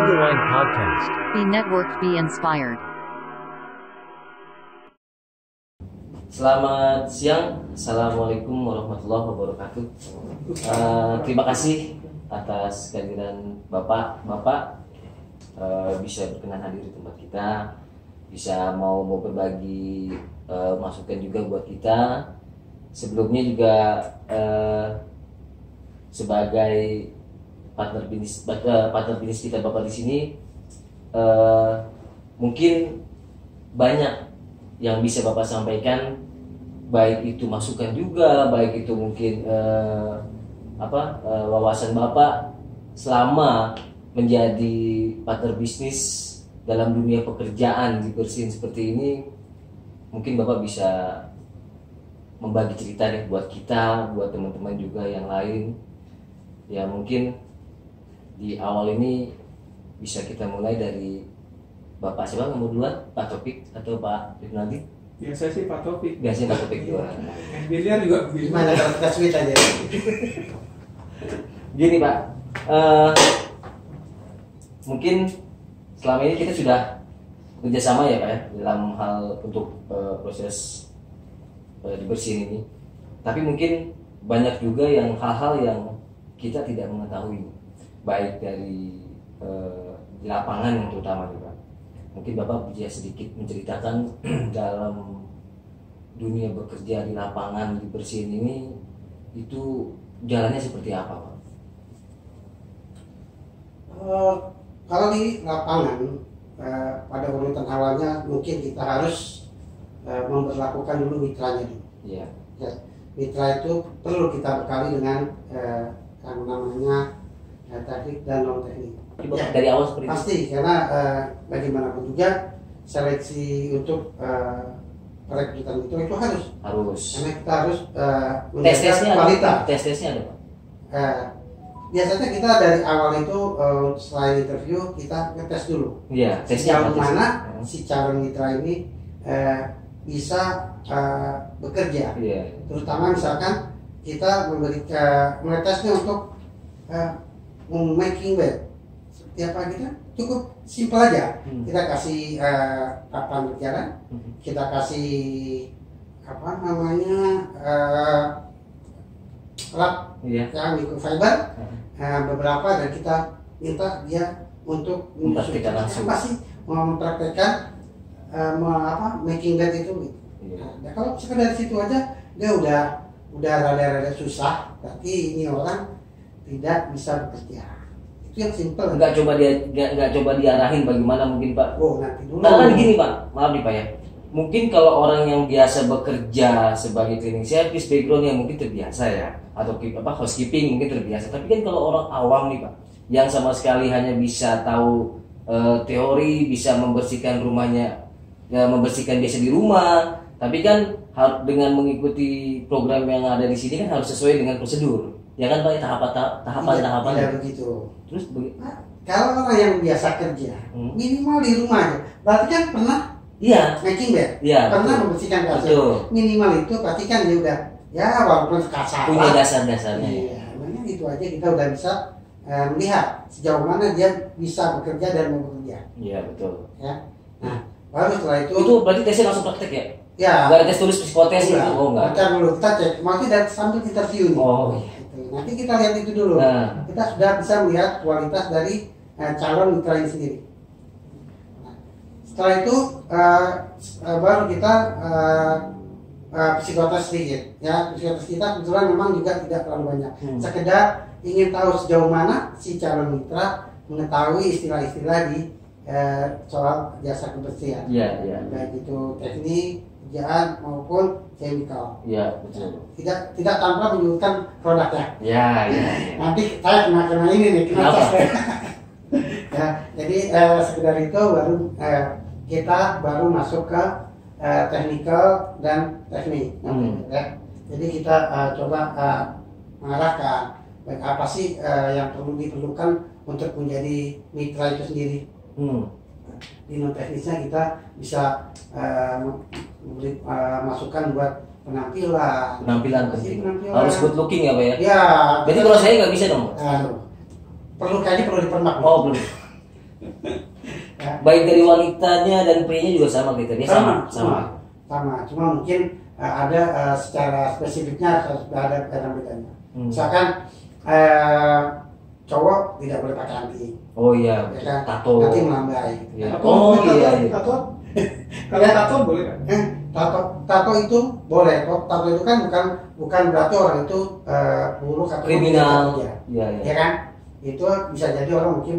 Sugarline Podcast. Be networked, be inspired. Selamat siang, Assalamualaikum warahmatullahi wabarakatuh. Terima kasih atas kehadiran Bapak bisa berkenan hadir di tempat kita, bisa mau berbagi masukan juga buat kita. Sebelumnya juga sebagai partner bisnis kita Bapak di sini, mungkin banyak yang bisa Bapak sampaikan, baik itu masukan juga, baik itu mungkin wawasan Bapak selama menjadi partner bisnis dalam dunia pekerjaan di Bersihin seperti ini. Mungkin Bapak bisa membagi cerita nih buat kita, buat teman-teman juga yang lain. Ya mungkin di awal ini bisa kita mulai dari Bapak siapa yang mau duluan? Pak Topik atau Pak Rinaldi? Biasa sih Pak Topik. Biasanya Pak Topik duluan. Biliar juga Gimana kalau kita switch aja? Gini Pak, mungkin selama ini kita sudah kerjasama ya Pak ya dalam hal untuk proses dibersihin ini. Tapi mungkin banyak juga yang hal-hal yang kita tidak mengetahui, baik dari di lapangan yang terutama nih Pak. Mungkin Bapak bisa sedikit menceritakan dalam dunia bekerja di lapangan dibersihin ini itu jalannya seperti apa Pak? Kalau di lapangan pada urutan awalnya mungkin kita harus memperlakukan dulu mitranya dulu. Iya. Ya, mitra itu perlu kita bekali dengan yang namanya teknik dan non teknik. Ya, dari awal seperti pasti itu. Karena bagaimanapun juga seleksi untuk perekrutan itu harus. Karena kita harus menjaga kualitas. Tesnya ada Pak. Biasanya kita dari awal itu selain interview kita ngetes dulu. Iya, tesnya sejauh mana si calon mitra ini bisa bekerja. Iya. Terutama misalkan kita mengetesnya untuk making bed. Seperti apa kita cukup simpel aja. Kita kasih papan berjalan, kita kasih lap yang microfiber beberapa, dan kita minta dia untuk mempraktikkan langsung. Pasti mempraktekkan making bed itu gitu. Nah, kalau sekedar situ aja dia udah rada-rada susah, berarti ini orang tidak bisa bekerja. Itu yang simpel. Nggak coba diarahin bagaimana mungkin Pak. Nanti dulu. Karena kan gini Pak, maaf nih Pak ya. Mungkin kalau orang yang biasa bekerja sebagai cleaning service, backgroundnya mungkin terbiasa ya, atau housekeeping mungkin terbiasa. Tapi kan kalau orang awam nih Pak, yang sama sekali hanya bisa tahu teori, bisa membersihkan rumahnya, ya membersihkan biasa di rumah, tapi kan dengan mengikuti program yang ada di sini kan harus sesuai dengan prosedur. Ya kan Pak, tahapan. Tidak begitu. Terus kalau orang yang biasa kerja, minimal di rumah aja. Berarti kan pernah making bed, pernah membersihkan kasur. Minimal itu berarti kan dia udah walaupun kasar punya dasar-dasarnya. Iya, makanya itu aja kita udah bisa melihat sejauh mana dia bisa bekerja dan mau bekerja. Iya betul. Ya. Nah, baru setelah itu. Itu berarti tesnya langsung praktek ya? Ya. Nggak ada tes tulis psikotes gitu? Oh enggak. Kita dulu kita cek, maksudnya sambil interview nih. Oh iya. Nanti kita lihat itu dulu. Kita sudah bisa melihat kualitas dari calon mitra ini sendiri. Nah, setelah itu baru kita psikotes sedikit. Ya, psikotes kita kebetulan memang juga tidak terlalu banyak. Sekedar ingin tahu sejauh mana si calon mitra mengetahui istilah-istilah di soal jasa kebersihan. Iya. Baik itu teknik, kerjaan maupun chemical. Iya betul. Tidak tanpa menyebutkan produknya. Iya. Nanti saya kena ini nih, kenapa? Ya, jadi sekedar itu baru kita baru masuk ke technical dan teknik. Ya. Jadi kita coba mengarahkan baik apa sih yang perlu diperlukan untuk menjadi mitra itu sendiri. Di non teknisnya kita bisa memberi masukan buat penampilan penting. Harus good looking ya Pak ya? Ya. Berarti kalau saya nggak bisa dong? Perlu kayaknya perlu dipermak. Oh belum. Ya. Baik dari wanitanya dan prianya juga sama kriteria sama. Cuma mungkin ada secara spesifiknya ada bedanya. Misalkan cowok tidak boleh pakai anting. Oh iya, Ya kan? tato. Nanti melambai. Iya. Tato, Oh tato, iya, iya. tato. Kalau tato boleh kan? Tato itu boleh. Tato itu kan bukan berarti orang itu buruk atau Kriminal. ya. Iya, iya. Ya kan? Itu bisa jadi orang mungkin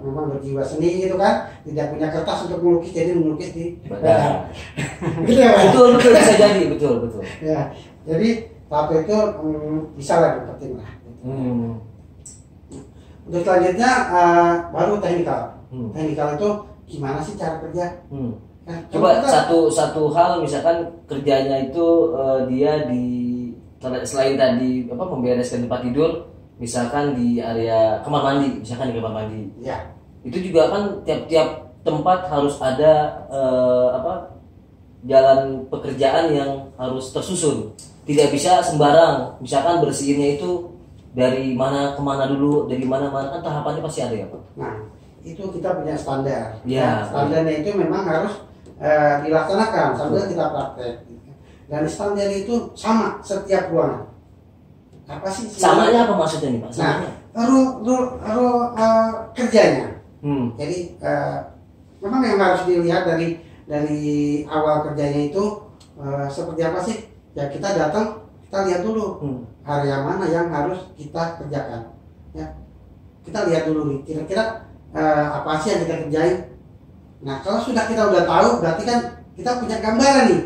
memang berjiwa seni gitu kan, tidak punya kertas untuk melukis, jadi melukis di Badan. gitu ya Pak? Betul bisa jadi, betul. Ya, jadi tato itu bisa lah diperhatiin lah. Untuk selanjutnya baru teknikal. Teknikal itu gimana sih cara kerja? Nah, Coba kita- satu hal misalkan kerjanya itu dia selain tadi membereskan tempat tidur, misalkan di area kamar mandi, ya, itu juga kan tiap-tiap tempat harus ada jalan pekerjaan yang harus tersusun. Tidak bisa sembarang, misalkan bersihinnya itu dari mana kemana dulu, dari mana-mana, kan tahapannya pasti ada ya Pak. nah itu kita punya standar. Ya. Nah, standarnya itu memang harus dilaksanakan sambil kita praktek. Dan standar itu sama setiap ruangan. Apa sih? Samanya apa maksudnya nih Pak? Nah, Samanya? kerjanya. Hmm. Jadi memang yang harus dilihat dari awal kerjanya itu seperti apa sih? Ya kita datang, kita lihat dulu area mana yang harus kita kerjakan. Ya, kita lihat dulu nih, kira-kira apa sih yang kita kerjain. Nah kalau sudah kita udah tahu, berarti kan kita punya gambaran nih.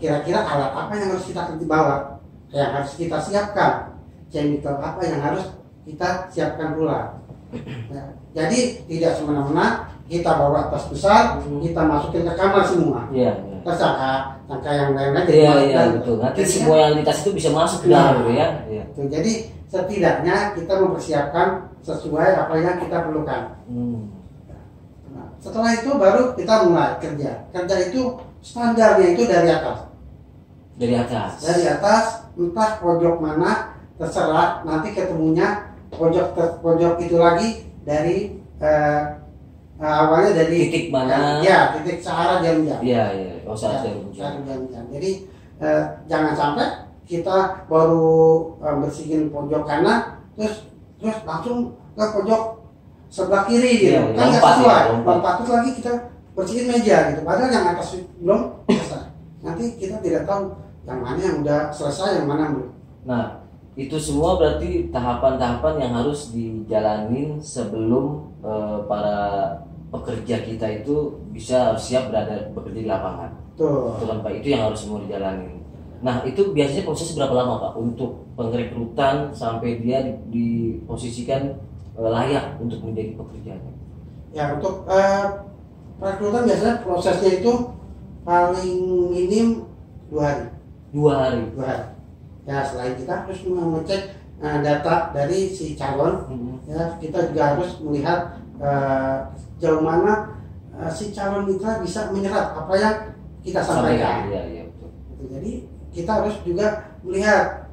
Kira-kira alat apa yang harus kita bawa, yang harus kita siapkan. Chemical apa yang harus kita siapkan pula. Ya, jadi tidak semena-mena kita bawa tas besar, kita masukin ke kamar semua. Iya. Terus angka yang lain-lain. Iya betul. Nanti semua yang di tas itu bisa masuk ke dalam gitu ya. Iya. Tuh, jadi setidaknya kita mempersiapkan sesuai apa yang kita perlukan. Nah, setelah itu baru kita mulai kerja. Kerja itu standarnya itu dari atas. Dari atas. Dari atas, entah pojok mana, terserah. Nanti ketemunya pojok itu lagi dari awalnya dari Titik mana? Ya, titik searah jam-jam. Iya. Oh saat Ya, dari searah jam-jam. Jadi jangan sampai kita baru bersihin pojok kanan, terus langsung ke pojok sebelah kiri gitu. Iya, Kan nggak lompat sesuai. ya, lompat. Lompat terus lagi kita bersihin meja gitu. Padahal yang atas belum selesai. Nanti kita tidak tahu yang mana yang udah selesai, yang mana belum. Nah, itu semua berarti tahapan-tahapan yang harus dijalanin sebelum para pekerja kita itu bisa siap bekerja di lapangan. Tuh. Itu kan Pak, itu yang harus semua dijalanin. Nah, itu biasanya proses berapa lama Pak untuk pengrekrutan sampai dia diposisikan layak untuk menjadi pekerjanya? Ya, untuk perekrutan biasanya prosesnya itu paling minim 2 hari. 2 hari. 2 hari. Ya, selain kita harus mengecek data dari si calon, ya kita juga harus melihat jauh mana si calon mitra bisa menyerap apa yang kita sampaikan. Iya betul. Jadi kita harus juga melihat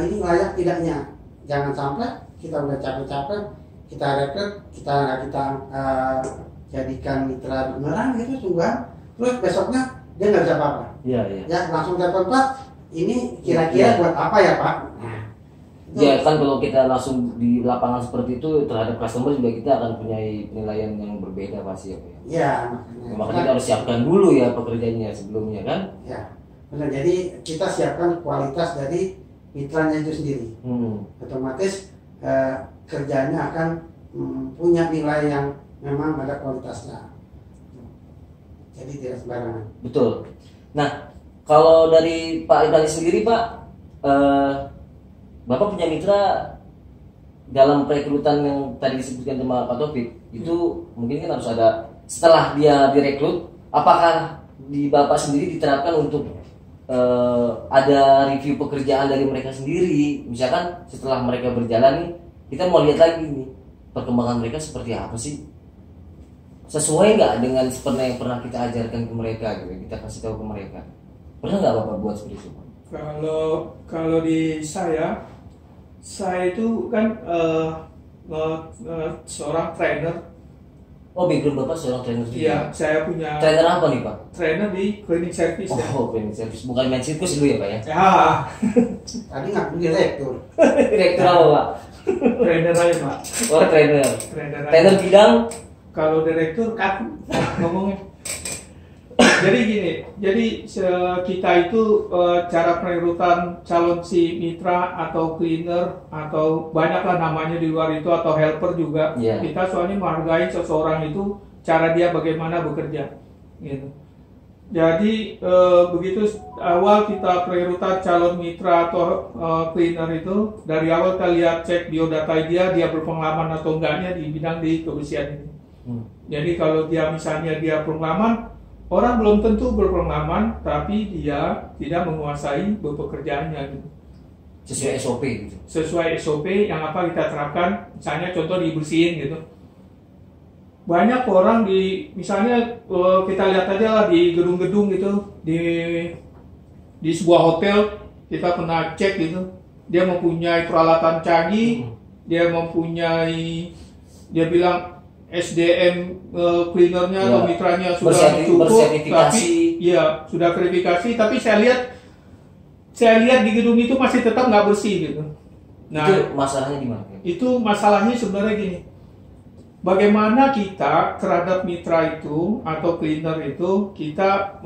ini layak tidaknya. Jangan sampai kita udah capek-capek, kita rekrut, kita jadikan mitra beneran gitu sungguhan, terus besoknya dia nggak bisa apa-apa. Iya. Ya langsung telepon Pak, ini kira-kira buat apa ya Pak? Nah, itu, Ya kan kalau kita langsung di lapangan seperti itu terhadap customer juga kita akan punya penilaian yang berbeda pasti ya Pak. ya Makanya kita harus siapkan dulu ya pekerjaannya sebelumnya kan. Ya, benar. Jadi kita siapkan kualitas dari mitranya itu sendiri. Otomatis kerjanya akan punya nilai yang memang ada kualitasnya. Jadi tidak sembarangan. Betul. Nah, kalau dari Pak Ibrahim sendiri Pak, Bapak punya mitra dalam perekrutan yang tadi disebutkan sama Pak Taufik, itu mungkin kan harus ada setelah dia direkrut, apakah di Bapak sendiri diterapkan untuk ada review pekerjaan dari mereka sendiri, misalkan setelah mereka berjalan nih, kita mau lihat lagi nih perkembangan mereka seperti apa sih, sesuai nggak dengan seperti yang pernah kita ajarkan ke mereka gitu, kita kasih tahu ke mereka. Pernah nggak Bapak buat seperti itu? Kalau di saya itu kan seorang trainer Oh, background Bapak seorang trainer juga. Iya, saya punya Trainer apa nih, Pak? trainer di cleaning service ya. Oh, cleaning service. Bukan main sirkus dulu ya, Pak ya? Ya, Tadi ngaku direktur. Direktur apa, Pak? trainer aja Pak. Oh, trainer. Trainer aja. Trainer bidang. Kalau direktur kaku ngomongnya. Jadi gini, kita itu cara perekrutan calon si mitra atau cleaner atau banyaklah namanya di luar itu atau helper juga. Iya. Kita soalnya menghargai seseorang itu cara dia bagaimana bekerja, gitu. Jadi begitu awal kita perekrutan calon mitra atau cleaner itu dari awal kita lihat cek biodata dia berpengalaman atau enggaknya di bidang di kebersihan ini. Jadi kalau dia misalnya dia pengalaman, orang belum tentu berpengalaman, tapi dia tidak menguasai pekerjaannya gitu. Sesuai SOP gitu. Sesuai SOP yang apa kita terapkan, misalnya contoh dibersihin gitu. Banyak orang misalnya kita lihat aja lah di gedung-gedung gitu, di sebuah hotel kita pernah cek gitu, dia mempunyai peralatan canggih, dia bilang SDM cleanernya Ya. atau mitranya sudah cukup, bersertifikasi. tapi ya sudah verifikasi, tapi saya lihat di gedung itu masih tetap nggak bersih gitu. Nah, Itu masalahnya di mana? itu masalahnya sebenarnya gini. Bagaimana kita terhadap mitra itu atau cleaner itu kita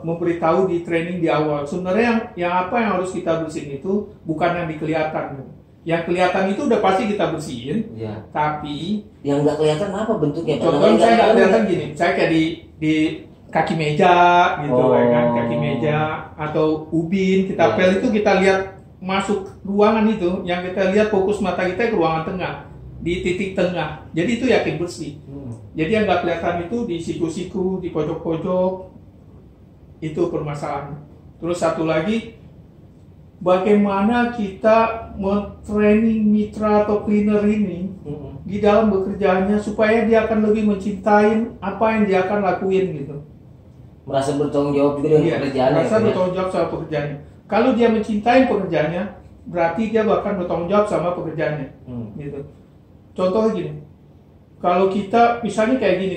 memberitahu di training di awal. Sebenarnya yang apa yang harus kita bersihin itu bukan yang kelihatan. Yang kelihatan itu udah pasti kita bersihin. Ya. Tapi Yang nggak kelihatan apa bentuknya? Pak? contohnya saya nggak kelihatan gini, saya kayak di kaki meja gitu, Oh. ya kan, kaki meja atau ubin kita Ya. pel itu kita lihat masuk ruangan itu, yang kita lihat fokus mata kita ke ruangan tengah, di titik tengah. Jadi itu yakin bersih. Jadi yang nggak kelihatan itu di siku-siku, di pojok-pojok, itu permasalahannya. Terus satu lagi, bagaimana kita men-training mitra atau cleaner ini di dalam bekerjanya supaya dia akan lebih mencintai apa yang dia akan lakuin gitu. Merasa bertanggung jawab juga dengan pekerjaannya. Merasa Pak, ya? bertanggung jawab sama pekerjaannya. Kalau dia mencintai pekerjaannya, berarti dia bahkan bertanggung jawab sama pekerjaannya. Gitu. Contohnya gini, kalau kita misalnya kayak gini,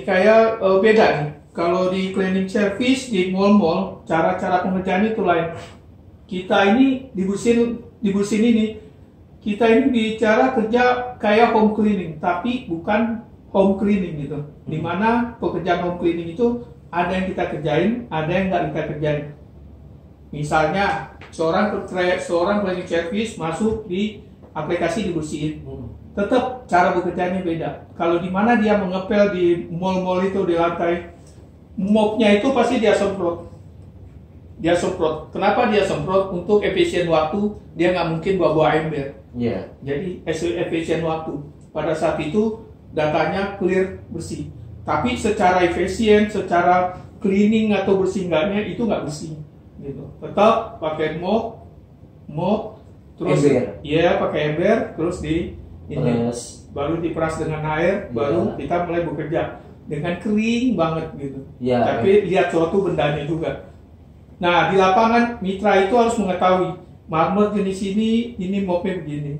beda nih. Kalau di cleaning service di mall-mall, cara-cara pengerjaan itu lain. Kita ini dibersihin ini, kita ini bicara kerja kayak home cleaning, tapi bukan home cleaning gitu. Dimana pekerjaan home cleaning itu ada yang kita kerjain, ada yang nggak kita kerjain. Misalnya seorang cleaning service masuk di aplikasi dibersihin, tetap cara bekerjanya beda. Kalau di mana dia mengepel di mall-mall itu di lantai, mopnya itu pasti dia semprot. Kenapa dia semprot? Untuk efisien waktu, dia nggak mungkin bawa ember. Iya. Jadi efisien waktu. Pada saat itu datanya clear, bersih. Tapi secara efisien, secara cleaning atau bersih enggaknya itu nggak bersih. Gitu. Tetap pakai mop, terus Ember. iya pakai ember, terus Peras. baru diperas dengan air, baru kita mulai bekerja dengan kering banget gitu. Iya. Tapi lihat suatu bendanya juga. Nah, di lapangan mitra itu harus mengetahui marmer jenis ini mopnya begini.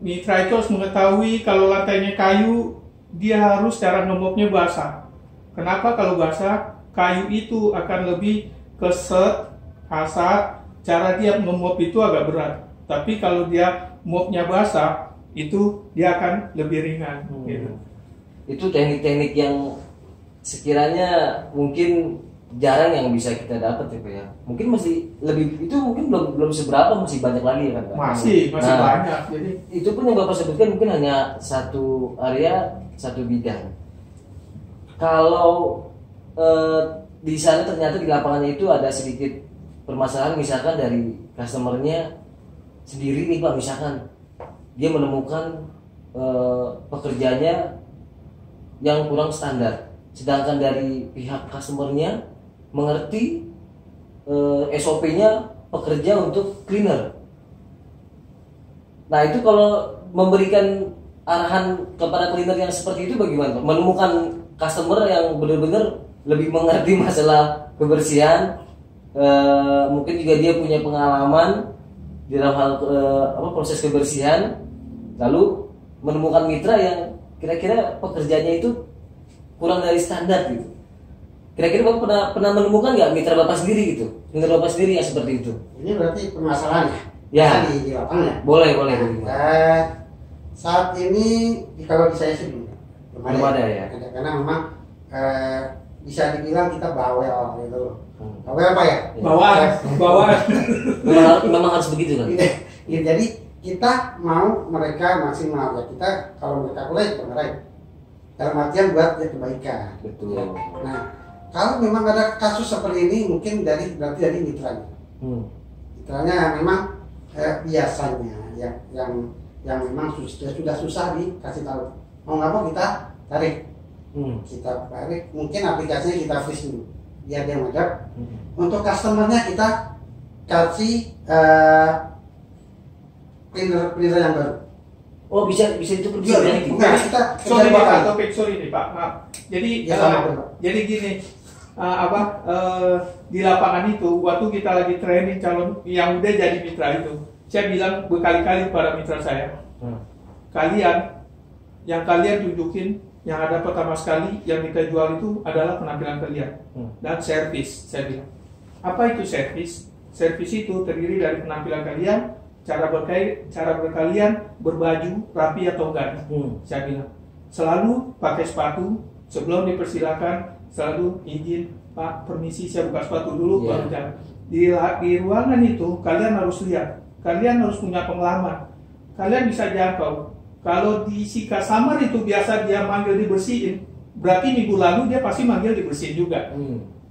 Mitra itu harus mengetahui kalau lantainya kayu, dia harus cara ngemopnya basah. Kenapa? Kalau basah, kayu itu akan lebih keset, kasar, cara dia ngemop itu agak berat. Tapi kalau dia mopnya basah, itu dia akan lebih ringan. Gitu. Itu teknik-teknik yang sekiranya mungkin jarang yang bisa kita dapat ya Pak ya. Mungkin masih lebih, itu mungkin belum seberapa, masih banyak lagi ya kan Pak? Masih Nah, banyak. Jadi itu pun yang Bapak sebutkan mungkin hanya satu area, satu bidang. Kalau di sana ternyata di lapangannya itu ada sedikit permasalahan, misalkan dari customernya sendiri nih Pak, misalkan dia menemukan pekerjaannya yang kurang standar, sedangkan dari pihak customernya mengerti SOP-nya pekerja untuk cleaner. Nah itu kalau memberikan arahan kepada cleaner yang seperti itu bagaimana? Menemukan customer yang benar-benar lebih mengerti masalah kebersihan, mungkin juga dia punya pengalaman di dalam hal proses kebersihan, lalu menemukan mitra yang kira-kira pekerjaannya itu kurang dari standar gitu. Kira-kira Bapak pernah menemukan nggak mitra Bapak sendiri gitu? Mitra Bapak sendiri yang seperti itu? Ini berarti permasalahannya. Ya. Di lapangan. Boleh. Saat ini kalau di saya sih belum ada ya. Karena memang bisa dibilang kita bawel gitu. Bawel apa ya? Bawaan. Memang harus begitu kan? Ya, jadi kita mau mereka maksimal ya, kita kalau mereka kuliah beneran dalam artian buat ya kebaikan. Betul. Nah, kalau memang ada kasus seperti ini mungkin berarti dari mitranya. Mitranya memang biasanya yang memang sudah susah dikasih tahu. Mau nggak mau kita tarik. Kita tarik, mungkin aplikasinya kita freeze dulu biar dia ngadap. Untuk customernya kita kasih printer yang baru. Oh bisa itu Iya, gitu. bukan kita Sorry kerja Pak, bakal. sorry nih Pak, maaf. Jadi Ya, sama, Pak. jadi gini, di lapangan itu waktu kita lagi training calon yang udah jadi mitra itu, saya bilang berkali-kali kepada mitra saya, yang kalian tunjukin yang ada pertama sekali yang kita jual itu adalah penampilan kalian dan servis. Saya bilang, apa itu servis? Servis itu terdiri dari penampilan kalian, cara berkalian berbaju rapi atau enggak. Saya bilang selalu pakai sepatu sebelum dipersilakan, selalu izin Pak permisi saya buka sepatu dulu baru jalan. Di ruangan itu kalian harus lihat, kalian harus punya pengalaman, kalian bisa jangkau. Kalau di si customer itu biasa dia manggil dibersihin, berarti minggu lalu dia pasti manggil dibersihin juga.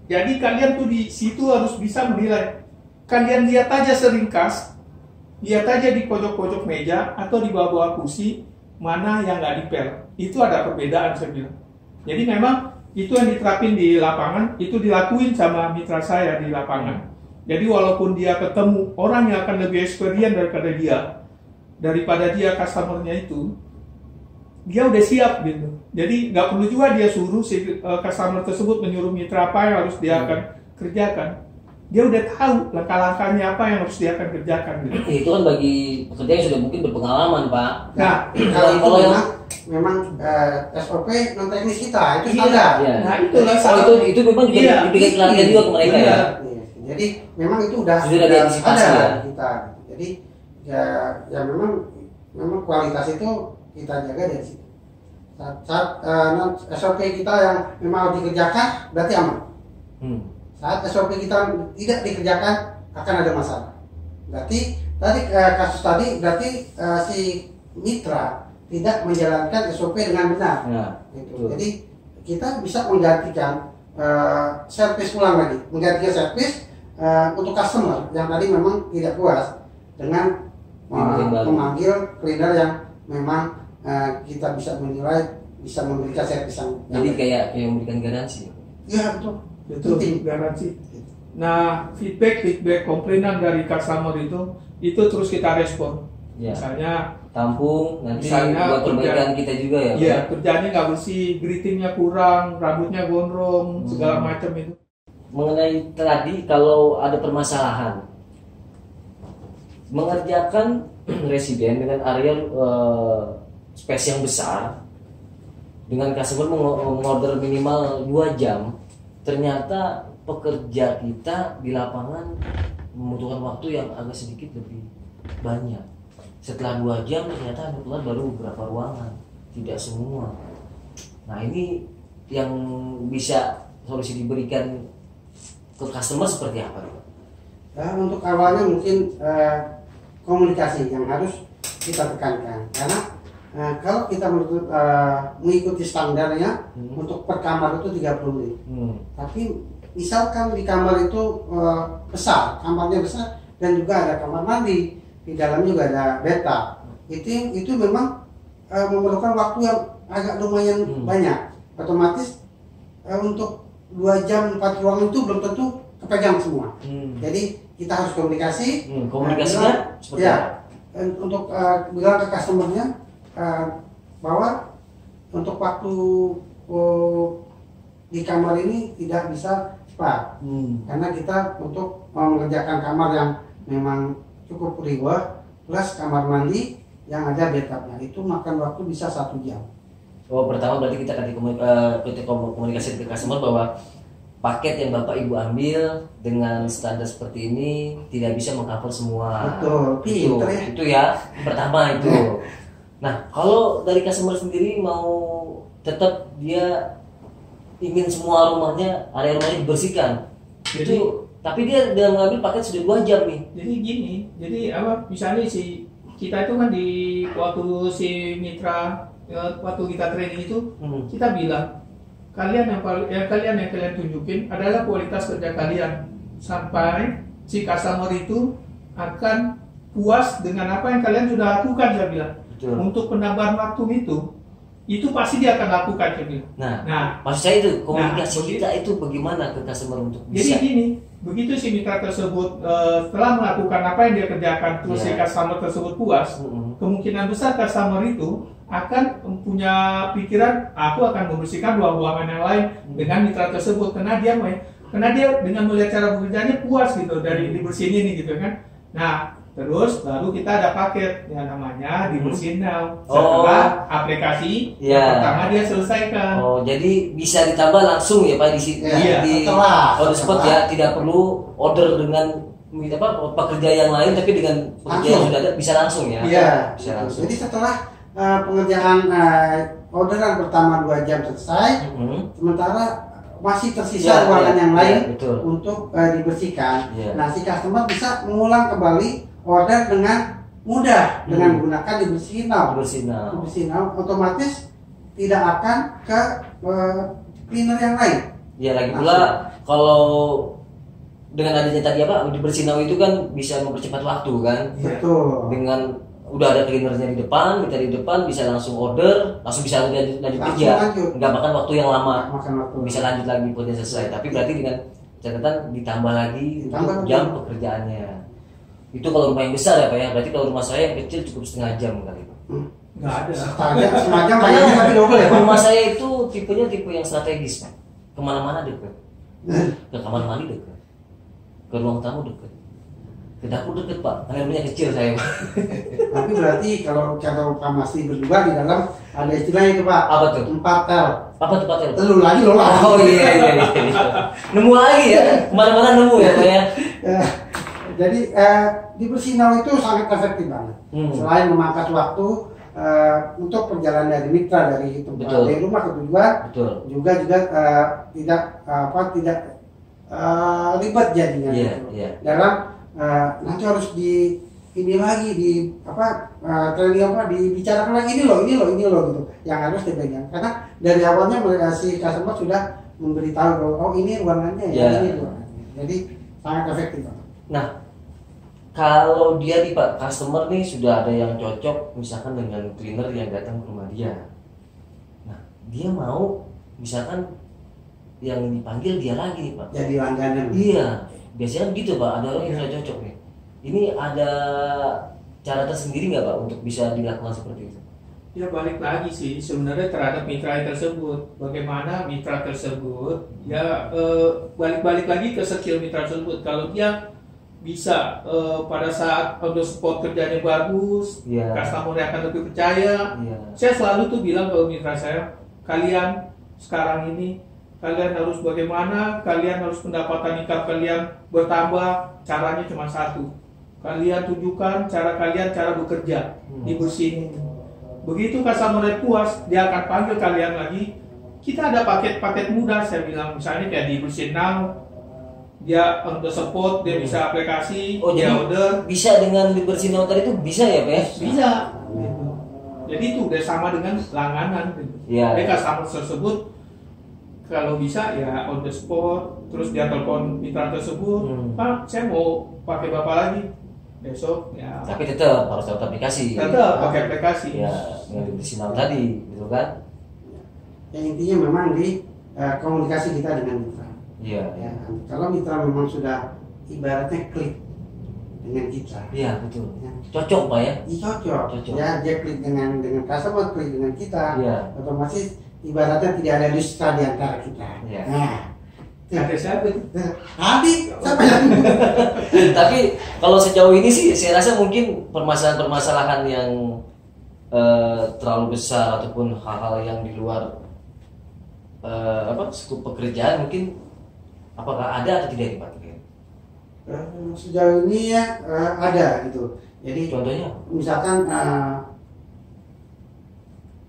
Jadi kalian tuh di situ harus bisa menilai. Kalian lihat aja seringkas, lihat aja di pojok-pojok meja atau di bawah-bawah kursi mana yang nggak dipel. Itu ada perbedaan saya bilang. Jadi memang itu yang diterapin di lapangan, itu dilakuin sama mitra saya di lapangan. Jadi walaupun dia ketemu orang yang akan lebih experience daripada dia customernya itu, dia udah siap gitu. Jadi nggak perlu juga dia suruh si customer tersebut menyuruh mitra apa yang harus dia akan kerjakan. Dia udah tahu langkah-langkahnya apa yang harus dia akan kerjakan gitu. Itu kan bagi pekerja yang sudah mungkin berpengalaman Pak. Nah, kalau itu memang SOP non teknis kita itu standar. Iya. Nah itulah itu memang juga diberikan pelatihan juga ke mereka ya. Jadi memang itu udah diantisipasi ada ya. kita. Jadi ya memang kualitas itu kita jaga dari situ. Saat SOP kita yang memang harus dikerjakan berarti aman. Saat SOP kita tidak dikerjakan akan ada masalah. Berarti tadi kasus tadi berarti si mitra tidak menjalankan SOP dengan benar. Gitu. Jadi kita bisa menggantikan servis ulang lagi, menggantikan servis untuk customer yang tadi memang tidak puas dengan memanggil cleaner yang memang kita bisa menilai bisa memberikan servis yang jadi kayak memberikan garansi. Iya betul. Betul, garansi. Nah, feedback komplainan dari customer itu terus kita respon. Ya. Misalnya tampung nanti buat perbaikan kita juga ya. Iya, kerjanya nggak bersih, greetingnya kurang, rambutnya gondrong, segala macam itu. Mengenai tadi kalau ada permasalahan mengerjakan residen dengan area space yang besar dengan customer mengorder minimal 2 jam, ternyata pekerja kita di lapangan membutuhkan waktu yang agak sedikit lebih banyak. Setelah 2 jam ternyata kebetulan baru beberapa ruangan, tidak semua. Nah ini yang bisa solusi diberikan ke customer seperti apa? Nah, untuk awalnya mungkin komunikasi yang harus kita tekankan karena kalau kita mengikuti standarnya untuk per kamar itu 30 menit. Tapi misalkan di kamar itu besar, kamarnya besar dan juga ada kamar mandi, di dalamnya juga ada bathtub. Itu memang memerlukan waktu yang agak lumayan banyak. Otomatis untuk 2 jam 4 ruangan itu belum tentu kepegang semua. Jadi kita harus komunikasi. Komunikasinya seperti apa? Untuk bilang ke customernya bahwa untuk waktu di kamar ini tidak bisa cepat karena kita untuk mengerjakan kamar yang memang cukup riwah plus kamar mandi yang ada bathtubnya itu makan waktu bisa 1 jam. Oh, pertama berarti kita ketika komunikasi ke customer bahwa paket yang Bapak Ibu ambil dengan standar seperti ini tidak bisa mengcover semua. Betul, pinter ya. Itu ya, pertama itu. Nah, kalau dari customer sendiri mau tetap dia ingin semua area rumahnya dibersihkan. Itu tapi dia dalam mengambil paket sudah 2 jam nih. Jadi gini, jadi misalnya kita itu kan di waktu si mitra waktu kita training itu kita bilang kalian yang tunjukin adalah kualitas kerja kalian sampai si customer itu akan puas dengan apa yang kalian sudah lakukan, saya bilang. Betul. Untuk penambahan waktu itu pasti dia akan lakukan, saya bilang. Nah, maksud saya itu komunikasi kita itu bagaimana ke customer untuk bisa. Jadi gini, begitu si mitra tersebut telah melakukan apa yang dia kerjakan terus si customer tersebut puas, kemungkinan besar customer itu akan punya pikiran aku akan membersihkan ruangan yang lain dengan mitra tersebut karena dia dengan melihat cara bekerjanya puas gitu dari dibersihin ini gitu kan. Nah, terus baru kita ada paket yang namanya dibersihin now setelah aplikasi yang pertama dia selesaikan. Oh, jadi bisa ditambah langsung ya Pak di on the spot ya, tidak perlu order dengan pekerja yang lain tapi dengan pekerja yang sudah ada bisa langsung ya. Iya. Bisa langsung. Jadi setelah pengerjaan orderan pertama 2 jam selesai, sementara masih tersisa ruangan yang lain untuk dibersihkan. Nah, si customer bisa mengulang kembali order dengan mudah dengan menggunakan dibersihin now. Otomatis tidak akan ke cleaner yang lain. Ya, lagi pula kalau dengan adanya tadi dibersihin now itu kan bisa mempercepat waktu kan. Betul. Dengan udah ada cleanernya di depan, kita di depan bisa langsung order, langsung bisa lanjut kerja, nggak makan waktu yang lama, bisa lanjut lagi project selesai. Tapi berarti dengan catatan ditambah lagi jam pekerjaannya. Itu kalau rumah yang besar ya Pak ya, berarti kalau rumah saya yang kecil cukup setengah jam kali. Nggak ada. Setengah jam kayaknya tapi double ya. Rumah saya itu tipenya tipe yang strategis Pak, kemana-mana dekat, ke kamar mandi dekat, ke ruang tamu dekat. Ke dapur deket Pak, karena rumahnya kecil saya Pak. Tapi berarti kalau Pak Masri berdua di dalam ada istilahnya itu Pak. Apa tuh? 4L. Apa tuh 4L? Telu lagi loh. Oh iya. Nemu lagi ya, kemana-mana nemu ya Pak ya. Jadi dibersihin now itu sangat efektif banget. Selain memangkas waktu untuk perjalanan dari mitra dari tempat dari rumah ke tujuan, juga tidak ribet jadinya. Dalam nanti harus dibicarakan lagi ini loh gitu yang harus dipegang karena dari awalnya si customer sudah memberitahu bahwa ini ruangannya ini ruangannya, jadi sangat efektif. Nah, kalau dia nih Pak customer nih sudah ada yang cocok misalkan dengan cleaner yang datang ke rumah dia, nah dia mau misalkan yang dipanggil dia lagi nih Pak jadi langganan. Iya, biasanya gitu Pak, ada orang yang sudah cocok nih. Ini ada cara tersendiri nggak Pak untuk bisa dilakukan seperti itu? Ya balik lagi sih sebenarnya terhadap mitra tersebut. Bagaimana mitra tersebut balik lagi ke skill mitra tersebut. Kalau dia bisa pada saat on the spot kerjanya bagus, customer akan lebih percaya. Saya selalu tuh bilang ke mitra saya, kalian sekarang ini kalian harus bagaimana, kalian harus pendapatan income kalian bertambah, caranya cuma satu. Kalian tunjukkan cara bekerja, dibersihin. Begitu customer puas, dia akan panggil kalian lagi. Kita ada paket-paket mudah, saya bilang misalnya kayak dibersihin now, dia on the spot, dia bisa aplikasi, dia order. Bisa dengan dibersihin now tadi itu bisa ya Pak? Bisa. Gitu. Jadi itu udah sama dengan langganan. Gitu. Jadi customer tersebut kalau bisa ya on the spot, terus dia telepon mitra tersebut, Pak, saya mau pakai Bapak lagi besok ya. Tapi tetap harus lewat aplikasi. Tetap pakai aplikasi. Ya, yang di sinyal tadi, gitu kan? Yang intinya memang di komunikasi kita dengan mitra. Iya. Ya, kalau mitra memang sudah ibaratnya klik dengan kita. Iya betul. Ya. Cocok Pak ya? Iya cocok. Ya dia klik dengan customer, klik dengan kita. Otomatis ibaratnya tidak ada dusta di antara kita. Nah, ada siapa itu? Siapa yang Tapi kalau sejauh ini sih saya rasa mungkin permasalahan-permasalahan yang terlalu besar ataupun hal-hal yang di luar skup pekerjaan, mungkin apakah ada atau tidak Pak? Sejauh ini ya ada gitu. Jadi Contohnya? misalkan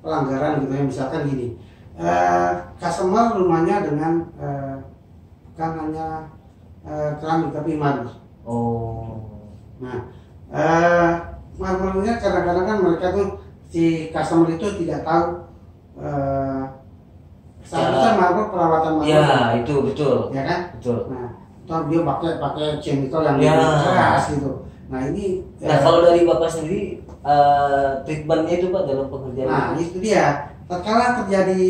pelanggaran gitu ya, misalkan gini, customer rumahnya dengan bukan hanya keramik tapi marmer. Nah, marmernya kadang-kadang kan mereka tuh si customer itu tidak tahu seharusnya marmer perawatan marmer. Ya, itu betul. Ya kan? Betul. Nah, atau dia pakai chemical yang keras gitu. Nah ini. Kalau dari Bapak sendiri treatmentnya itu Pak dalam pekerjaan? Nah itu dia. Tatkala terjadi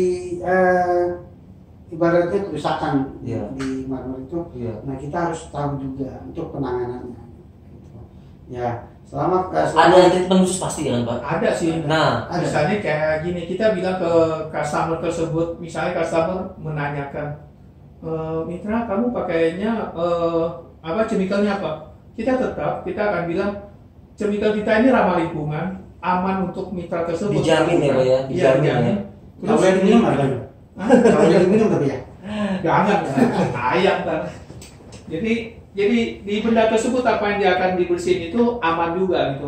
ibaratnya kerusakan di marmer itu, nah kita harus tahu juga untuk penanganannya. Gitu. Ya, selama ada treatment khusus pasti kan Pak? Ada sih. Nah, misalnya kayak gini, kita bilang ke customer tersebut, misalnya customer menanyakan, Mitra, kamu pakainya chemicalnya apa? Kita akan bilang chemical kita ini ramah lingkungan, aman untuk mitra tersebut. Dijamin ya Pak ya? Dijamin. Terus boleh diminum ada? Boleh diminum tapi ya? Jangan, sayang kan. Jadi di benda tersebut apa yang dia akan dibersihin itu aman juga gitu.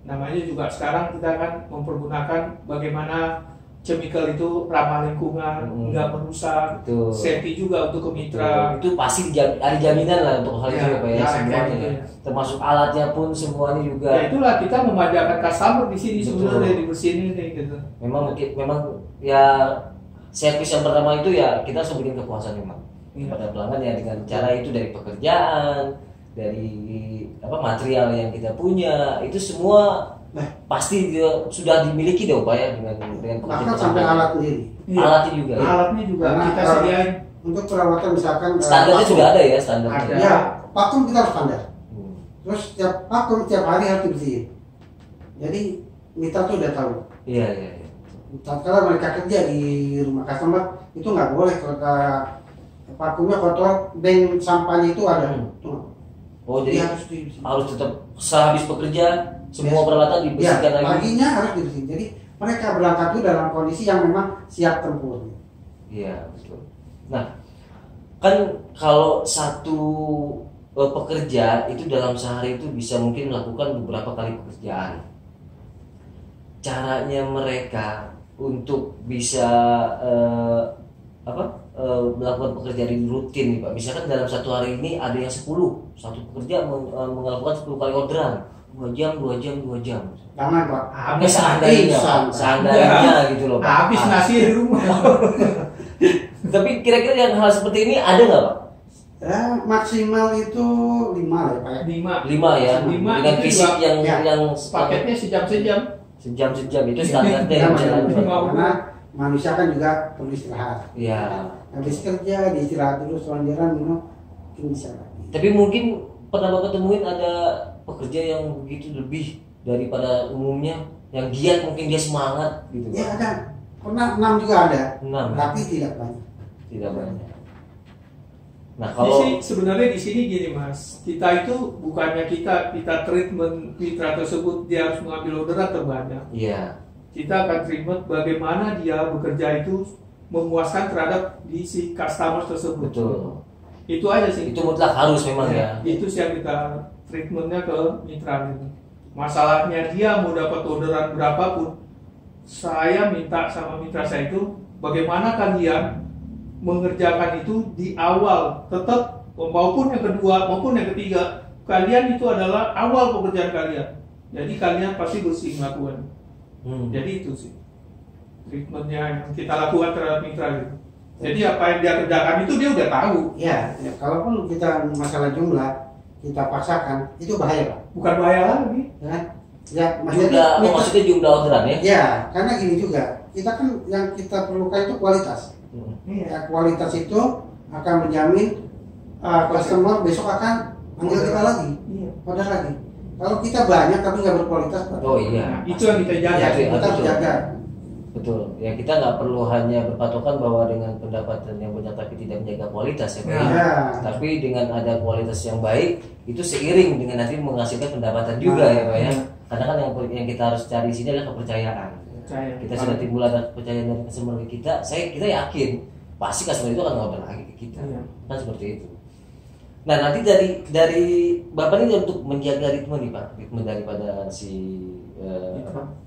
Namanya juga sekarang kita akan mempergunakan bagaimana chemical itu ramah lingkungan, nggak merusak, safety juga untuk ke mitra. Itu pasti ada jaminan lah untuk hal itu ya Pak ya, semuanya ya. Termasuk alatnya pun semuanya juga. Ya itulah kita memanjakan customer di sini sebenarnya dibersihin ini gitu. Memang ya servis yang pertama itu ya kita harus bikin kepuasan memang pada pelanggan ya, dengan cara itu dari pekerjaan, dari material yang kita punya, itu semua pasti dia sudah dimiliki dong Pak ya, dengan bahkan sampai alat sendiri. Alatnya juga. Alatnya juga kita sediain untuk perawatan misalkan standarnya sudah ada ya standarnya. Ya, vakum kita harus standar. Terus vakum tiap hari harus dibersihin. Jadi mitra tuh udah tahu. Iya. Kalau mereka kerja di rumah customer itu nggak boleh kalau vakumnya kotor, bank sampahnya itu ada. Oh jadi harus tetap sehabis bekerja semua peralatan dibersihkan lagi. Paginya harus dibersihin. Jadi mereka berangkat itu dalam kondisi yang memang siap tempur. Iya betul. Nah kan kalau satu pekerja itu dalam sehari itu bisa mungkin melakukan beberapa kali pekerjaan. Caranya mereka untuk bisa melakukan pekerjaan ini rutin nih Pak. Misalkan dalam satu hari ini ada yang 10, satu pekerja melakukan 10 kali orderan, 2 jam. Jangan Pak. Seandainya gitu loh Pak. Habis nasi di rumah. Tapi kira-kira yang hal seperti ini ada nggak Pak? Maksimal itu 5 lah ya Pak ya. 5 ya. 5 dengan fisik yang paketnya sejam-sejam itu standarnya. Karena manusia kan juga perlu istirahat. Iya. Habis kerja diistirahat dulu, selanjutnya minum mungkin bisa lagi. Tapi mungkin pernah Bapak temuin ada pekerja yang begitu lebih daripada umumnya, yang giat, mungkin dia semangat gitu. Ya ada. Pernah 6 juga ada. 6. Tapi tidak banyak. Tidak banyak. Nah, kalau sebenarnya di sini gini Mas, kita itu bukannya kita treatment mitra tersebut dia harus mengambil orderan terbanyak. Iya. Kita akan treatment bagaimana dia bekerja itu memuaskan terhadap di si customer tersebut. Betul. Itu aja sih. Itu mutlak harus memang ya. Itu sih yang kita treatmentnya ke mitra gitu. Masalahnya dia mau dapat orderan berapapun, saya minta sama mitra saya itu bagaimana kalian mengerjakan itu di awal, tetap maupun yang kedua maupun yang ketiga, kalian itu adalah awal pekerjaan kalian. Jadi kalian pasti bersih melakukan. Jadi itu sih treatmentnya yang kita lakukan terhadap mitra gitu. Jadi apa yang dia kerjakan itu dia udah tahu. Ya, kalaupun kita masalah jumlah kita paksakan itu bahaya Pak. Bukan bahaya lagi. Ya, maksudnya jumlah orderan ya? Ya, karena gini juga kita kan yang kita perlukan itu kualitas. Ya, kualitas itu akan menjamin customer besok akan manggil kita lagi, order lagi. Kalau kita banyak tapi nggak berkualitas, oh iya, itu yang kita jaga. Ya, kita harus jaga. Betul. Ya kita nggak perlu hanya berpatokan bahwa dengan pendapatan yang banyak tapi tidak menjaga kualitas ya, Pak. Ya. Tapi dengan ada kualitas yang baik itu seiring dengan nanti menghasilkan pendapatan juga ya Pak ya. Karena kan yang kita harus cari di sini adalah kepercayaan. Kita sudah timbul ada kepercayaan dari customer ke kita, kita yakin pasti customer itu akan order lagi ke kita. Kan seperti itu. Nah, nanti dari Bapak ini untuk menjaga ritme nih Pak, ritme daripada si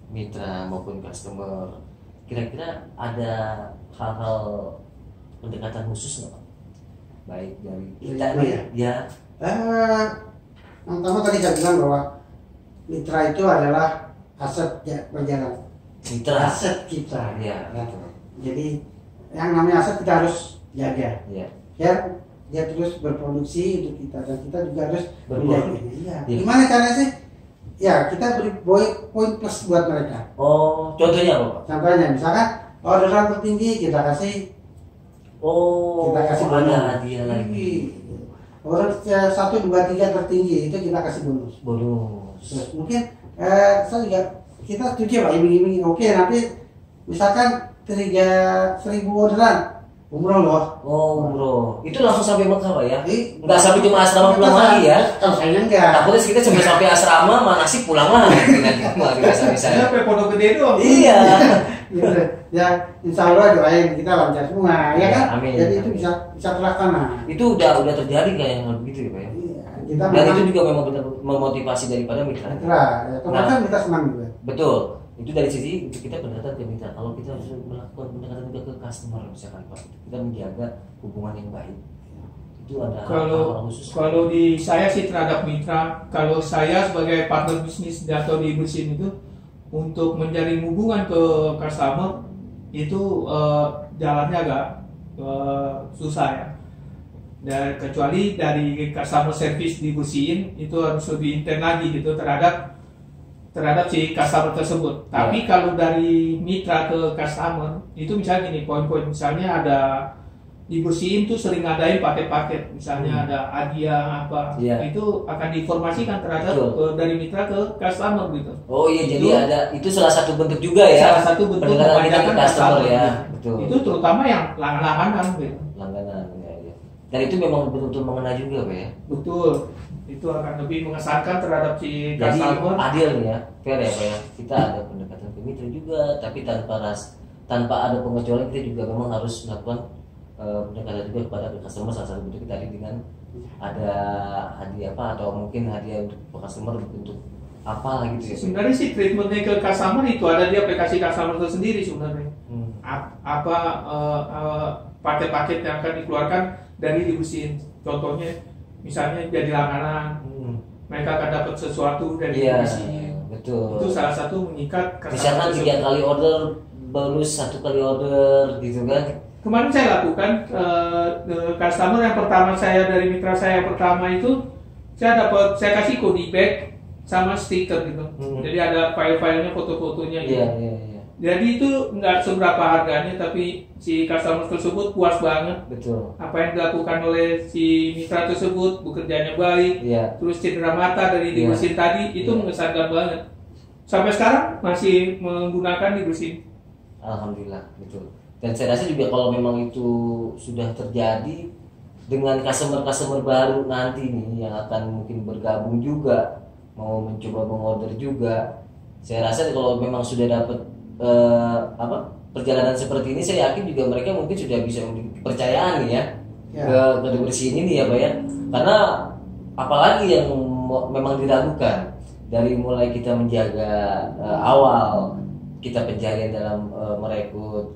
mitra maupun customer. Kira-kira ada hal-hal pendekatan khusus nggak Pak? Baik dari kita ya. Yang pertama tadi saya bilang bahwa mitra itu adalah aset berjalan. Mitra. Aset kita. Ya. Jadi yang namanya aset kita harus jaga. Ya. Ya, dia terus berproduksi untuk kita dan kita juga harus menjaganya. Iya. Ya. Gimana caranya sih? Ya, kita beri poin plus buat mereka. Oh, contohnya apa Pak? Contohnya misalkan orderan tertinggi kita kasih. Kita kasih bonus. hadiah lagi. Order 1, 2, 3 tertinggi itu kita kasih bonus. Terus mungkin saya juga kita setuju Pak iming-iming. Oke, nanti misalkan 3.000 orderan umroh loh. Umroh. Itu langsung sampai Mekah Pak ya? Enggak sampai cuma asrama pulang lagi ya? Kalau saya enggak. Takutnya kita cuma sampai asrama, manasik pulang lagi nanti bisa. Sampai pondok gede doang. Iya. Ya, insya Allah doain kita lancar semua, ya kan? Amin. Jadi itu bisa terlaksana. Itu udah terjadi kayak yang begitu ya Pak ya? Iya, kita Dan itu juga memang benar memotivasi daripada mitra. Kan kita senang juga. Betul. Itu dari sisi kita pendekatan ke mitra. Kalau kita harus melakukan pendekatan juga ke customer misalkan Pak, kita menjaga hubungan yang baik. Itu ada hal khusus. Kalau di saya sih terhadap mitra, kalau saya sebagai partner bisnis atau di Bersin itu untuk menjalin hubungan ke customer itu jalannya agak susah ya. Dan kecuali dari customer service di Bersin itu harus lebih intens lagi gitu terhadap si customer tersebut. Tapi kalau dari mitra ke customer itu misalnya gini, poin-poin misalnya ada di Bersihin tuh sering ngadain paket-paket, misalnya ada hadiah apa, itu akan diinformasikan terhadap dari mitra ke customer gitu. Oh iya, jadi itu salah satu bentuk juga ya. Salah satu bentuk memperdayakan customer ya. Betul. Itu terutama yang langganan gitu. Langganan ya. Dan itu memang betul-betul mengena juga Pak ya. Betul. Itu akan lebih mengesankan terhadap si jadi customer. Adil nih ya, fair ya Pak ya. Kita ada pendekatan ke mitra juga, tapi tanpa ada pengecualian kita juga memang harus melakukan pendekatan juga kepada customer. Salah satu bentuk tadi dengan ada hadiah apa atau mungkin hadiah untuk customer untuk apa gitu ya. Sebenarnya sih treatmentnya ke customer itu ada di aplikasi customer itu sendiri sebenarnya. Paket-paket yang akan dikeluarkan dari Bersin. Contohnya misalnya jadi langganan, mereka akan dapat sesuatu dari Bersin. Betul. Itu salah satu mengikat customer. Misalkan 3 kali order bonus 1 kali order gitu kan. Kemarin saya lakukan customer yang pertama saya dari mitra saya yang pertama itu saya kasih goodie bag sama stiker gitu. Jadi ada file-filenya, foto-fotonya gitu. Jadi itu nggak seberapa harganya, tapi si customer tersebut puas banget. Betul. Apa yang dilakukan oleh si mitra tersebut, bekerjanya baik, terus cindera mata dari di Bersin tadi itu mengesankan banget. Sampai sekarang masih menggunakan di Bersin. Alhamdulillah, betul. Dan saya rasa juga kalau memang itu sudah terjadi dengan customer baru nanti nih yang akan mungkin bergabung juga, mau mencoba mengorder juga, saya rasa kalau memang sudah dapat perjalanan seperti ini, saya yakin juga mereka mungkin sudah bisa memiliki kepercayaan nih ya ke Bersin ini ya Pak ya. Karena apalagi yang memang diragukan dari mulai kita menjaga awal kita pencarian dalam merekrut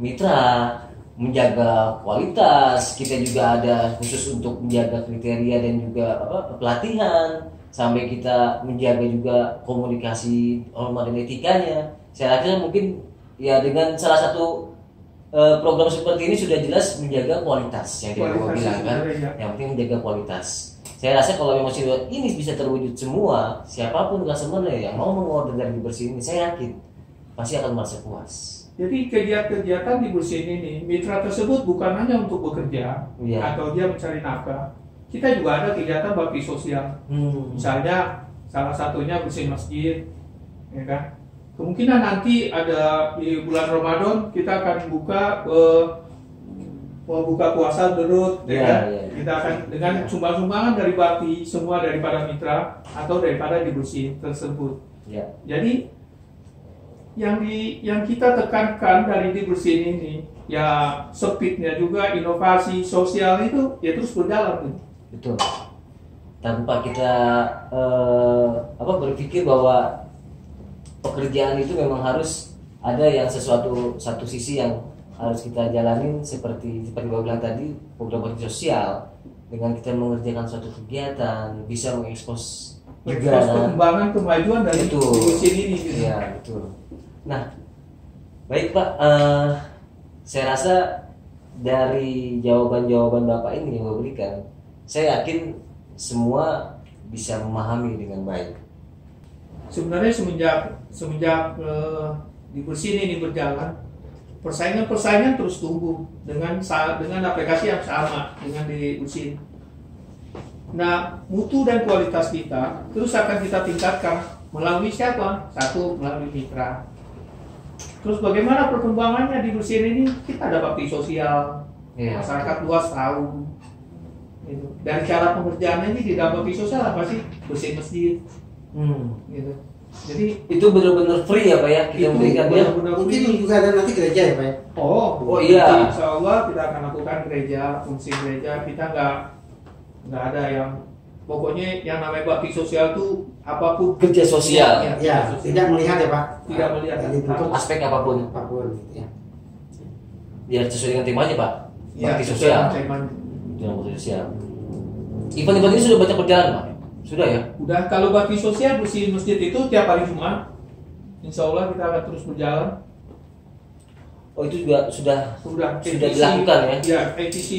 mitra, menjaga kualitas, kita juga ada khusus untuk menjaga kriteria dan juga pelatihan, sampai kita menjaga juga komunikasi hormat dan etikanya. Saya rasa mungkin ya dengan salah satu program seperti ini sudah jelas menjaga kualitas yang dia bilang kan, yang penting menjaga kualitas. Saya rasa kalau memang ini bisa terwujud semua, siapapun customer yang mau mengorder dari Bersin ini, saya yakin pasti akan merasa puas. Jadi kegiatan di Bersin ini, mitra tersebut bukan hanya untuk bekerja atau dia mencari nafkah. Kita juga ada kegiatan bakti sosial. Misalnya salah satunya Bersin Masjid, ya kan? Kemungkinan nanti ada di bulan Ramadan kita akan buka puasa derut, kan? Kita akan dengan sumbangan dari bakti semua daripada mitra atau daripada di Bersin tersebut. Ya. Jadi yang kita tekankan dari dibersihin ini ya speednya juga, inovasi sosial itu ya terus berjalan. Betul. Tanpa kita berpikir bahwa pekerjaan itu memang harus ada yang satu sisi yang harus kita jalanin seperti Bapak bilang tadi, program bakti sosial. Dengan kita mengerjakan suatu kegiatan bisa mengekspos juga perkembangan kemajuan dari dibersihin ini gitu. Ya, betul. Nah, baik Pak, saya rasa dari jawaban-jawaban Bapak ini yang Bapak berikan, saya yakin semua bisa memahami dengan baik. Sebenarnya semenjak dibersihin ini berjalan, persaingan terus tumbuh dengan aplikasi yang sama dengan dibersihin. Nah, mutu dan kualitas kita terus akan kita tingkatkan melalui siapa? Satu, melalui mitra. Terus bagaimana perkembangannya dibersihin ini? Kita ada bakti sosial, masyarakat luas tahu. Gitu. Dari cara pengerjaannya ini di dalam bakti sosial apa sih? Bersih masjid. Gitu. Jadi itu benar-benar free ya Pak ya, kita memberikan ya. Mungkin juga ada nanti gereja ya Pak ya? Oh iya. Insya Allah kita akan lakukan gereja, fungsi gereja. Kita nggak ada yang, pokoknya yang namanya bakti sosial itu apapun kerja sosial. Ya, tidak melihat ya Pak. Tidak melihat untuk aspek apapun gitu ya. Biar sesuai dengan temanya Pak. Ya, bakti sosial. Dengan bakti sosial. Event-event ini sudah banyak berjalan Pak. Sudah ya? Udah, kalau bakti sosial bersihin masjid itu tiap hari Jumat. Insya Allah kita akan terus berjalan. Oh itu juga sudah dilakukan ya? Ya, ETC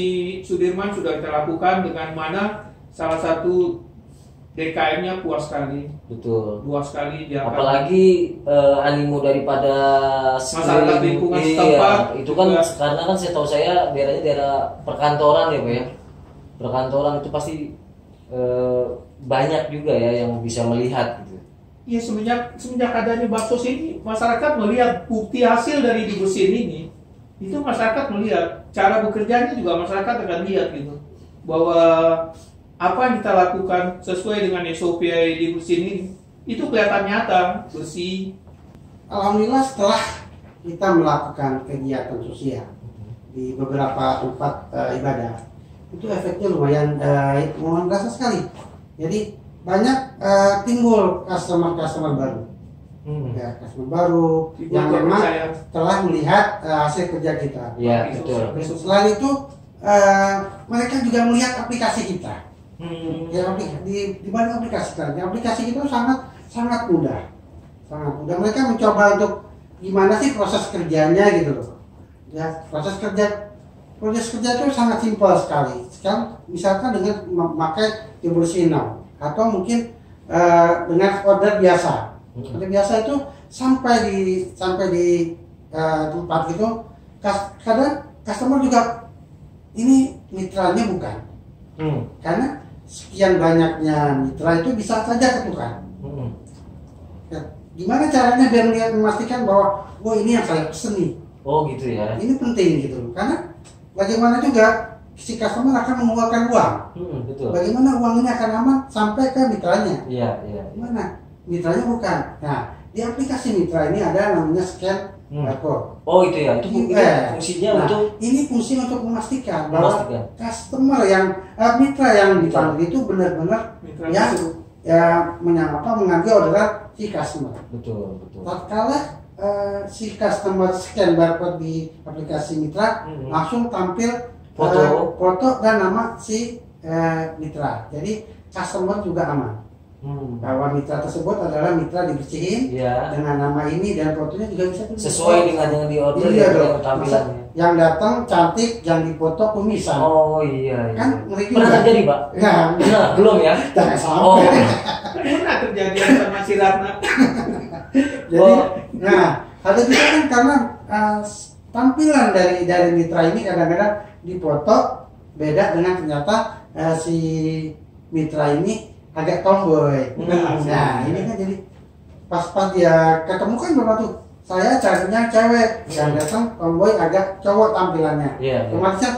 Sudirman sudah kita lakukan, dengan mana salah satu DKM-nya puas sekali. Betul. Puas sekali dia. Apalagi animo daripada masyarakat lingkungan setempat. Itu kan juga. Karena kan saya tahu daerahnya daerah perkantoran ya Pak ya. Perkantoran itu pasti banyak juga ya yang bisa melihat gitu. Iya, semenjak adanya baksos ini, masyarakat melihat bukti hasil dari dibersihin ini. Itu masyarakat melihat cara bekerjanya juga, masyarakat akan lihat gitu bahwa apa yang kita lakukan sesuai dengan SOP dibersihin ini itu kelihatan nyata, bersih. Alhamdulillah setelah kita melakukan kegiatan sosial di beberapa tempat ibadah, itu efeknya lumayan berasa sekali. Jadi banyak timbul customer baru, ya, customer baru yang memang telah melihat hasil kerja kita. Ya, betul. Selain itu mereka juga melihat aplikasi kita. Ya, di mana aplikasi kita? Aplikasi kita sangat mudah, Mereka mencoba untuk gimana sih proses kerjanya gitu loh. Ya, proses kerja itu sangat simpel sekali. Sekarang misalkan dengan memakai dibersihin now, atau mungkin dengan order biasa. Order biasa itu sampai di tempat itu, kadang customer juga ini mitranya bukan. Karena sekian banyaknya mitra itu bisa saja ketukar. Ya, gimana caranya biar memastikan bahwa ini yang saya pesen nih. Oh gitu ya. Ini penting gitu, karena bagaimana juga si customer akan mengeluarkan uang. Betul. Bagaimana uang ini akan aman sampai ke mitranya? Iya. Gimana? Mitranya bukan. Nah, di aplikasi mitra ini ada namanya scan barcode. Oh itu ya. Itu fungsinya untuk. Ini fungsi untuk memastikan bahwa customer yang mitra yang dipanggil itu benar-benar mengambil orderan si customer. Betul. Tatkala si customer scan barcode di aplikasi mitra, langsung tampil foto dan nama si mitra. Jadi customer juga aman bahwa mitra tersebut adalah mitra dibersihin dengan nama ini, dan fotonya juga bisa sesuai dengan yang di order tampilannya. Yang datang cantik, yang dipoto kumisan. Oh iya. Kan mereka pernah terjadi Pak? Nah, belum ya? Jangan sampai. Pernah terjadi sama si Ratna. Jadi, ada juga kan karena tampilan dari mitra ini kadang-kadang dipoto beda dengan ternyata si mitra ini agak tomboy. Nah, ini kan jadi pas dia ketemu kan berapa tuh? Saya carinya cewek, yang datang tomboy agak cowok tampilannya. Otomatisnya,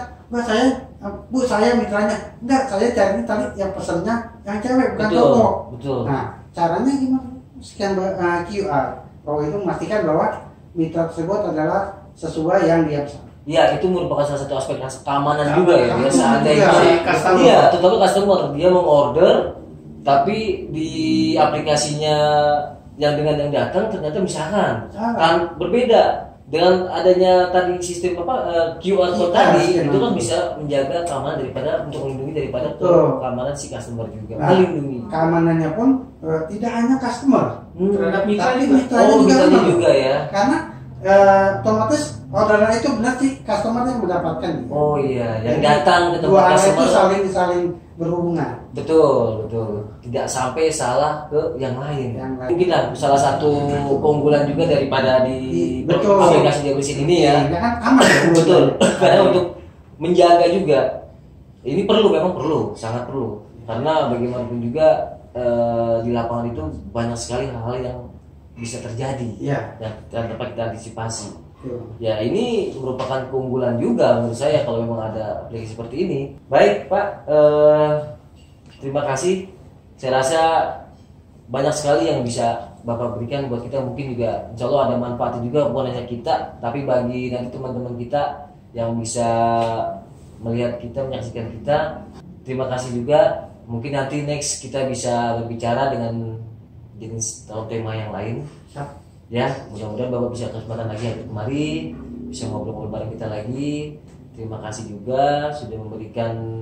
Bu saya mitranya. Enggak, saya cari tadi yang pesennya yang cewek bukan cowok. Betul. Nah, caranya gimana? scan QR. Bahwa itu memastikan bahwa mitra tersebut adalah sesuai yang dia pesan. Ya, itu merupakan salah satu aspek keamanan juga ya. Ya seandainya customer. iya, terutama customer dia mengorder tapi di aplikasinya yang dengan yang datang ternyata misalkan kan berbeda dengan adanya tadi sistem QR code tadi itu kan bisa menjaga keamanan daripada untuk melindungi daripada keamanan si customer juga. Melindungi. Keamanannya pun tidak hanya customer, Terhadap mitra tapi juga. mitranya mitranya juga ya. Karena otomatis orderan itu benar sih customer yang mendapatkan. Oh iya, yang datang ke dua tempat hal itu customer saling berhubungan. betul. Tidak sampai salah ke yang lain. Yang lain. Mungkin lah salah satu keunggulan juga daripada di Betul. aplikasi dia bersih ini ya. Ya kan aman ya. Betul. Karena untuk menjaga juga ini memang perlu, sangat perlu. Karena bagaimanapun juga di lapangan itu banyak sekali hal-hal yang bisa terjadi. Iya. Dan dapat kita antisipasi. Betul. Ya ini merupakan keunggulan juga menurut saya kalau memang ada aplikasi seperti ini. Baik Pak, terima kasih. Saya rasa banyak sekali yang bisa Bapak berikan buat kita, mungkin juga insya Allah ada manfaatnya juga bukan hanya kita, tapi bagi nanti teman-teman kita yang bisa melihat kita, menyaksikan kita. Terima kasih juga. Mungkin nanti next kita bisa berbicara dengan jenis atau tema yang lain. Ya, mudah-mudahan Bapak bisa kesempatan lagi hari kemari, bisa ngobrol-ngobrol bareng kita lagi. Terima kasih juga sudah memberikan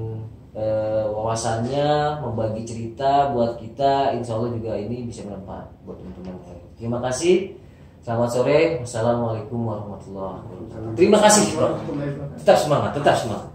wawasannya, membagi cerita buat kita. Insya Allah juga ini bisa bermanfaat buat teman-teman. Terima kasih. Selamat sore. Wassalamualaikum warahmatullahi wabarakatuh. Terima kasih, Bro. Tetap semangat, tetap semangat.